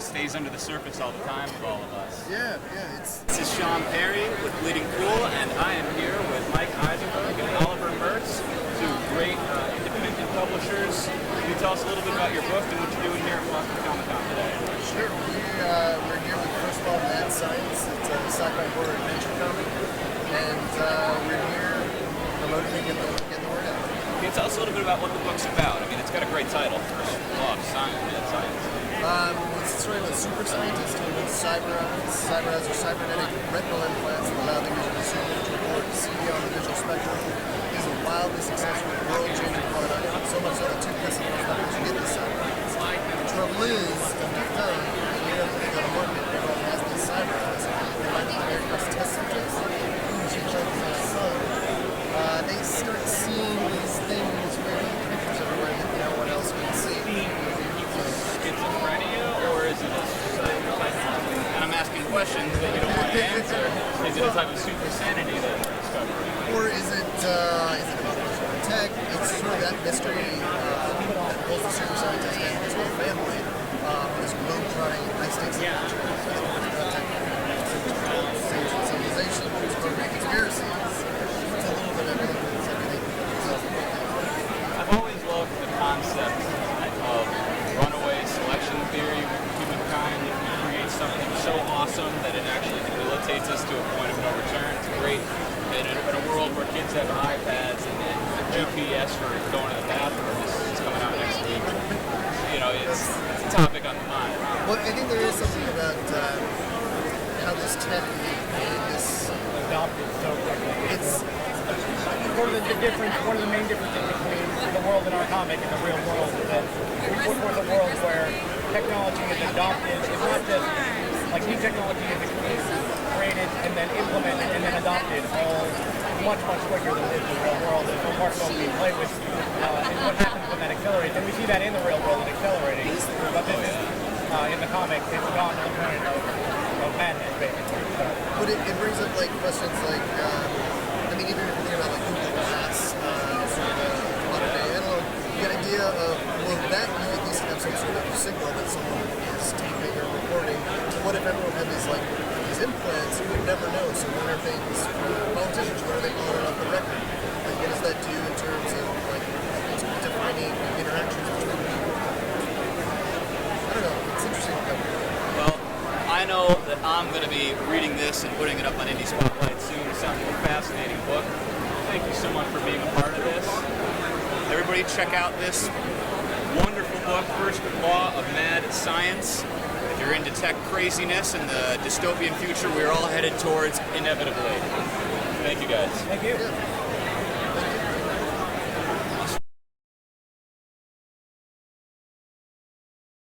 just stays under the surface all the time with all of us. Yeah. This is Shawn Perry with Bleeding Cool, and I am here with Mike Eisenberg and Oliver Mertz, two great independent publishers. Can you tell us a little bit about your book and what you're doing here at Boston Comic-Con today? Sure. We're here with, first of all, Mad Science. It's a sci-fi horror adventure comic, and we're here promoting and getting the word out. Can you tell us a little bit about what the book's about? I mean, it's got a great title. First love, science, Mad Science. It's a story about super scientists who with cyber-eyes or cybernetic retinal implants that allow the user to see or see beyond the visual spectrum. It is a wildly successful, world-changing product, so much so that 2 customers to get this cyber-eyes. The trouble is, deep down, you know, they go to market, everyone has these cyber-eyes, they find out the very first test subjects, they start seeing these things, weird pictures everywhere that no one else can see. Schizophrenia, or is it a and I'm asking questions that you don't want to answer. Is it a type of super sanity that we're discovering? Or is it about tech? It's sort of that mystery that pulls the super scientist and his whole family. This globe-trotting high-stakes adventure. Civilization, great conspiracies. It's a little bit of everything. I've always loved the concept of runaway selection theory with humankind. If we create something so awesome that it actually debilitates us to a point of no return, it's great. In a world where kids have iPads and GPS for going to the bathroom, this is coming out next week. You know, it's a topic on the mind. Well, I think there is something about how this tech is adopted so quickly. It's one of the main differences between the world in our comic and the real world is that we work with a world where technology is adopted. It's not just like new technology is created and then implemented and then adopted all much quicker than in the real world. And so part of what we play with is what happens when that accelerates. And we see that in the real world, accelerating. But this is in the comic, it's gone to the point of madness, basically. So. But it brings up like questions like, I mean, even if you think about like Google Glass, sort of modern day analog, the idea of, well, that you at least have some sort of signal that someone is taping or recording. What if everyone had these like these implants? You would never know. So what are things for politicians? What are they calling off the record? Like, what does that do in terms of like defining interactions between people? I don't know. It's interesting. Well, I know that I'm going to be reading this and putting it up on Indie Spotlight soon. It sounds like a fascinating book. Thank you so much for being a part of this. Everybody check out this wonderful book, First Law of Mad Science. If you're into tech craziness and the dystopian future we're all headed towards inevitably. Thank you guys. Thank you. Yeah.